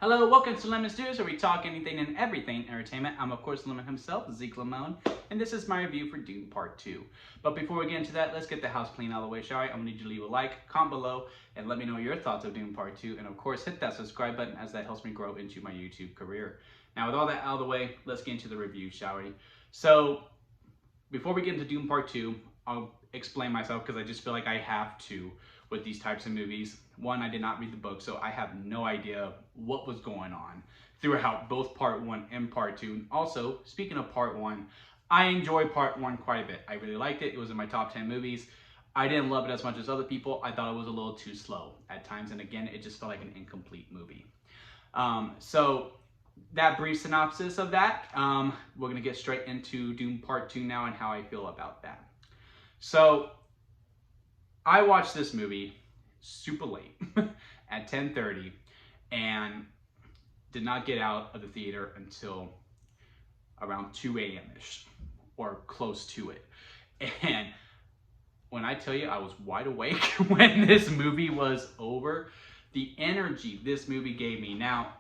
Hello, welcome to Lemon Stews, where we talk anything and everything entertainment. I'm of course Lemon himself, Zeke Lemon, and this is my review for Dune Part 2. But before we get into that, let's get the house clean out of the way, shall we? I'm gonna need you to leave a like, comment below, and let me know your thoughts of Dune Part 2, and of course hit that subscribe button as that helps me grow into my YouTube career. Now with all that out of the way, let's get into the review, shall we? So, before we get into Dune Part 2, I'll explain myself because I just feel like I have to with these types of movies. One, I did not read the book, so I have no idea what was going on throughout both Part 1 and Part 2. And also, speaking of Part 1, I enjoyed Part 1 quite a bit. I really liked it. It was in my top 10 movies. I didn't love it as much as other people. I thought it was a little too slow at times, and again, it just felt like an incomplete movie. So that brief synopsis of that, we're going to get straight into Dune Part 2 now and how I feel about that. So, I watched this movie super late at 10:30 and did not get out of the theater until around 2 a.m.-ish or close to it. And when I tell you I was wide awake when this movie was over, the energy this movie gave me. Now,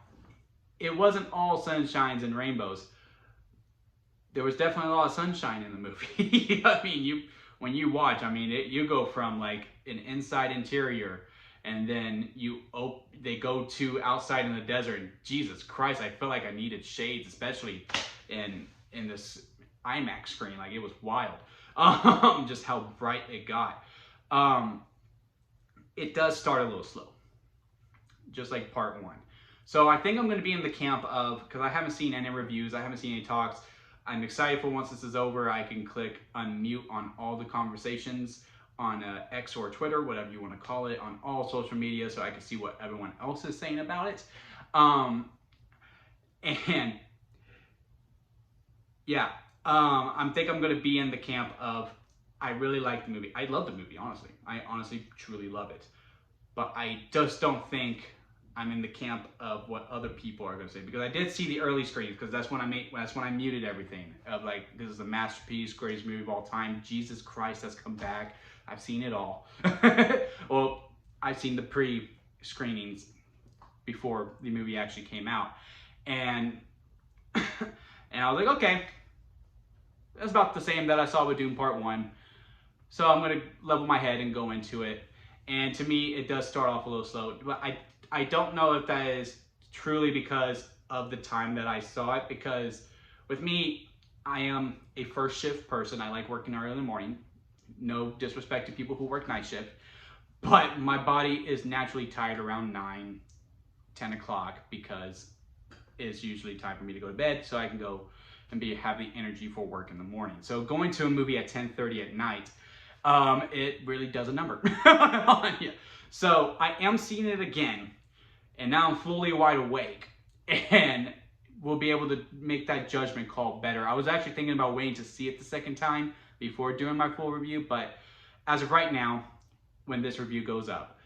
it wasn't all sunshines and rainbows. There was definitely a lot of sunshine in the movie. I mean, when you watch, you go from like an inside interior, and then they go to outside in the desert, and Jesus Christ, I felt like I needed shades, especially in this IMAX screen. Like, it was wild, just how bright it got. It does start a little slow, just like Part 1. So I think I'm going to be in the camp of, because I haven't seen any reviews, I haven't seen any talks. I'm excited for once this is over, I can click unmute on all the conversations on X or Twitter, whatever you want to call it, on all social media, so I can see what everyone else is saying about it. I think I'm going to be in the camp of, I really like the movie. I love the movie, honestly. I honestly, truly love it. But I just don't think I'm in the camp of what other people are going to say, because I did see the early screens, because that's when I muted everything of like, this is a masterpiece, greatest movie of all time. Jesus Christ has come back. I've seen it all. Well, I've seen the pre-screenings before the movie actually came out, and I was like, okay, that's about the same that I saw with Dune Part 1. So I'm going to level my head and go into it. And to me, it does start off a little slow, but I don't know if that is truly because of the time that I saw it, because with me, I am a first shift person. I like working early in the morning. No disrespect to people who work night shift, but my body is naturally tired around 9, 10 o'clock, because it's usually time for me to go to bed so I can go and have the energy for work in the morning. So going to a movie at 10:30 at night, it really does a number on you. So I am seeing it again, and now I'm fully wide awake, and we'll be able to make that judgment call better. I was actually thinking about waiting to see it the second time before doing my full review, but as of right now, when this review goes up,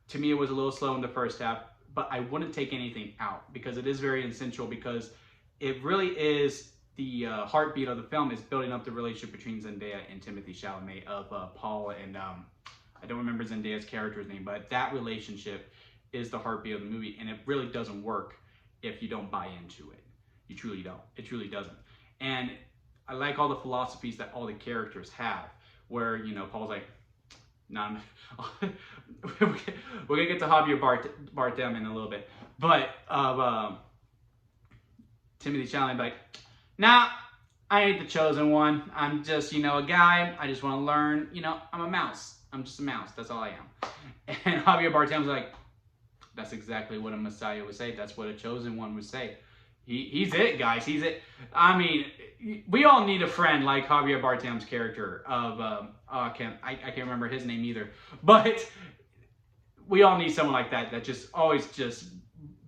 to me it was a little slow in the first half, but I wouldn't take anything out, because it is very essential, because it really is the heartbeat of the film is building up the relationship between Zendaya and Timothée Chalamet of Paul and I don't remember Zendaya's character's name, but that relationship is the heartbeat of the movie, and it really doesn't work if you don't buy into it. You truly don't. It truly doesn't. And I like all the philosophies that all the characters have, where, Paul's like, nah, we're gonna get to Javier Bardem in a little bit, but Timothée Chalamet like, nah, I ain't the chosen one. I'm just, a guy. I just want to learn. I'm a mouse. I'm just a mouse. That's all I am. And Javier Bardem's like, that's exactly what a Messiah would say. That's what a chosen one would say. He's it, guys. He's it. I mean, we all need a friend like Javier Bardem's character of I can't remember his name either. But we all need someone like that just always just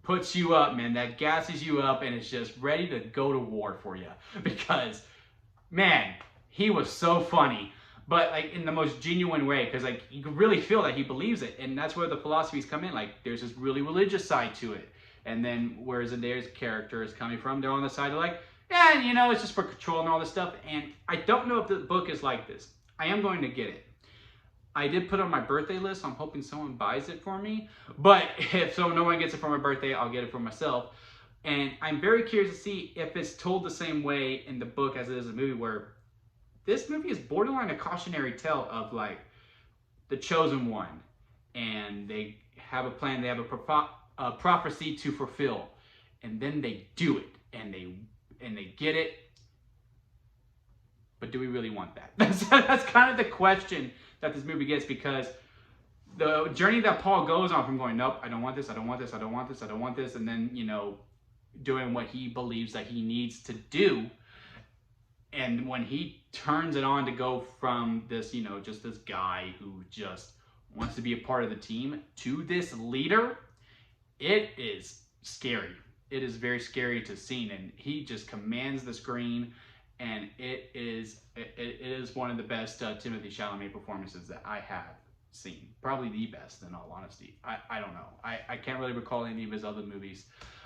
puts you up, man. That gasses you up, and it's just ready to go to war for you. Because, man, he was so funny, but like in the most genuine way, because like you could really feel that he believes it, and that's where the philosophies come in. Like, there's this really religious side to it. And then where Zendaya's character is coming from, they're on the side of like, yeah, it's just for control and all this stuff. And I don't know if the book is like this. I am going to get it. I did put it on my birthday list. So I'm hoping someone buys it for me. But if no one gets it for my birthday, I'll get it for myself. And I'm very curious to see if it's told the same way in the book as it is in the movie, where this movie is borderline a cautionary tale of like the chosen one, and they have a plan, they have a prophecy to fulfill, and then they do it, and they get it. But do we really want that? That's kind of the question that this movie gets, because the journey that Paul goes on from going, nope, I don't want this, I don't want this, I don't want this, I don't want this, and then, you know, doing what he believes that he needs to do. And when he turns it on to go from this, you know, just this guy who just wants to be a part of the team to this leader, it is scary. It is very scary to see, and he just commands the screen, and it is one of the best Timothée Chalamet performances that I have seen. Probably the best, in all honesty. I don't know. I can't really recall any of his other movies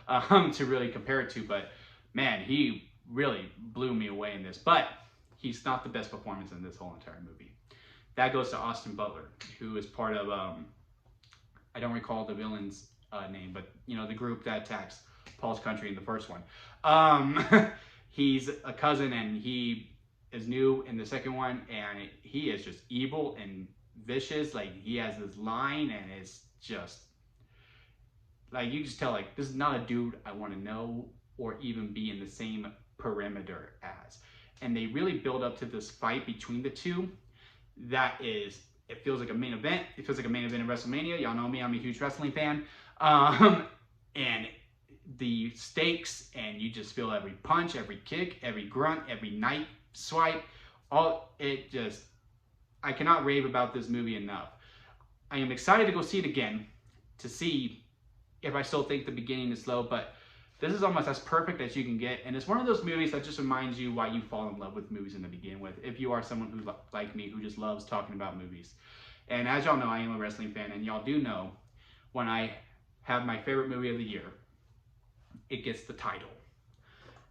to really compare it to, but man, he really blew me away in this. But he's not the best performance in this whole entire movie. That goes to Austin Butler, who is part of, I don't recall the villain's name, but you know, the group that attacks Paul's country in the first one. He's a cousin, and he is new in the second one, and he is just evil and vicious. Like, he has this line, and it's just like, you just tell, like, this is not a dude I want to know or even be in the same perimeter as. And they really build up to this fight between the two that is, it feels like a main event. It feels like a main event in WrestleMania. Y'all know me, I'm a huge wrestling fan. And the stakes, and you just feel every punch, every kick, every grunt, every knife swipe, I cannot rave about this movie enough. I am excited to go see it again to see if I still think the beginning is slow, but this is almost as perfect as you can get, and it's one of those movies that just reminds you why you fall in love with movies in the begin with, if you are someone who, like me, who just loves talking about movies. And as y'all know, I am a wrestling fan, and y'all do know when I have my favorite movie of the year, it gets the title.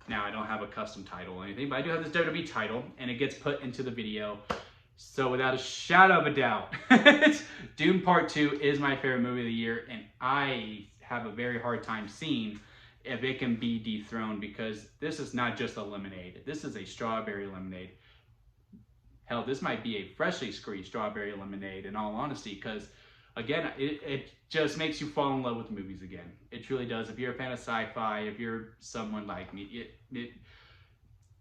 Now, I don't have a custom title or anything, but I do have this WWE title, and it gets put into the video. So without a shadow of a doubt, Dune Part 2 is my favorite movie of the year, and I have a very hard time seeing if it can be dethroned, because this is not just a lemonade. This is a strawberry lemonade. Hell, this might be a freshly squeezed strawberry lemonade, in all honesty, because again, it just makes you fall in love with movies again. It truly does. If you're a fan of sci-fi, if you're someone like me,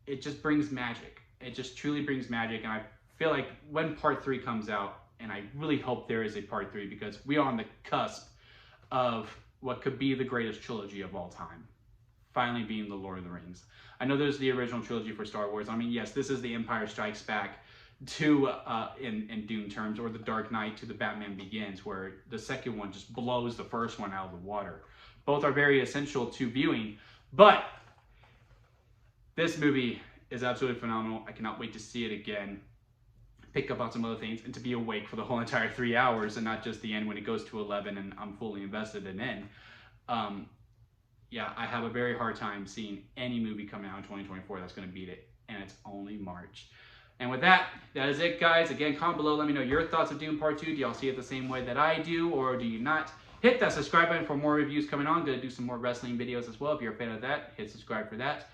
it just brings magic. It just truly brings magic, and I feel like when Part 3 comes out, and I really hope there is a Part 3, because we are on the cusp of what could be the greatest trilogy of all time, finally being The Lord of the Rings. I know there's the original trilogy for Star Wars. I mean, yes, this is the Empire Strikes Back to, in Dune terms, or the Dark Knight to the Batman Begins, where the second one just blows the first one out of the water. Both are very essential to viewing, but this movie is absolutely phenomenal. I cannot wait to see it again, pick up on some other things, and to be awake for the whole entire 3 hours, and not just the end when it goes to 11 and I'm fully invested in it. Yeah, I have a very hard time seeing any movie coming out in 2024 that's going to beat it, and it's only March. And with that, that is it, guys. Again, comment below, let me know your thoughts of Dune Part 2. Do y'all see it the same way that I do, or do you not? Hit that subscribe button for more reviews coming on. Gonna do some more wrestling videos as well. If you're a fan of that, hit subscribe for that.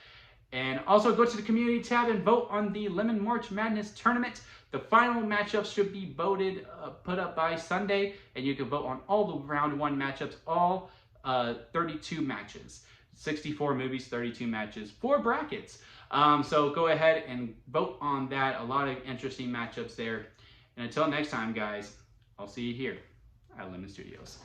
And also go to the community tab and vote on the Lemon March Madness tournament. The final matchups should be voted, put up by Sunday, and you can vote on all the round 1 matchups, all 32 matches. 64 movies, 32 matches, 4 brackets. So go ahead and vote on that. A lot of interesting matchups there. And until next time, guys, I'll see you here at Lemon Studios.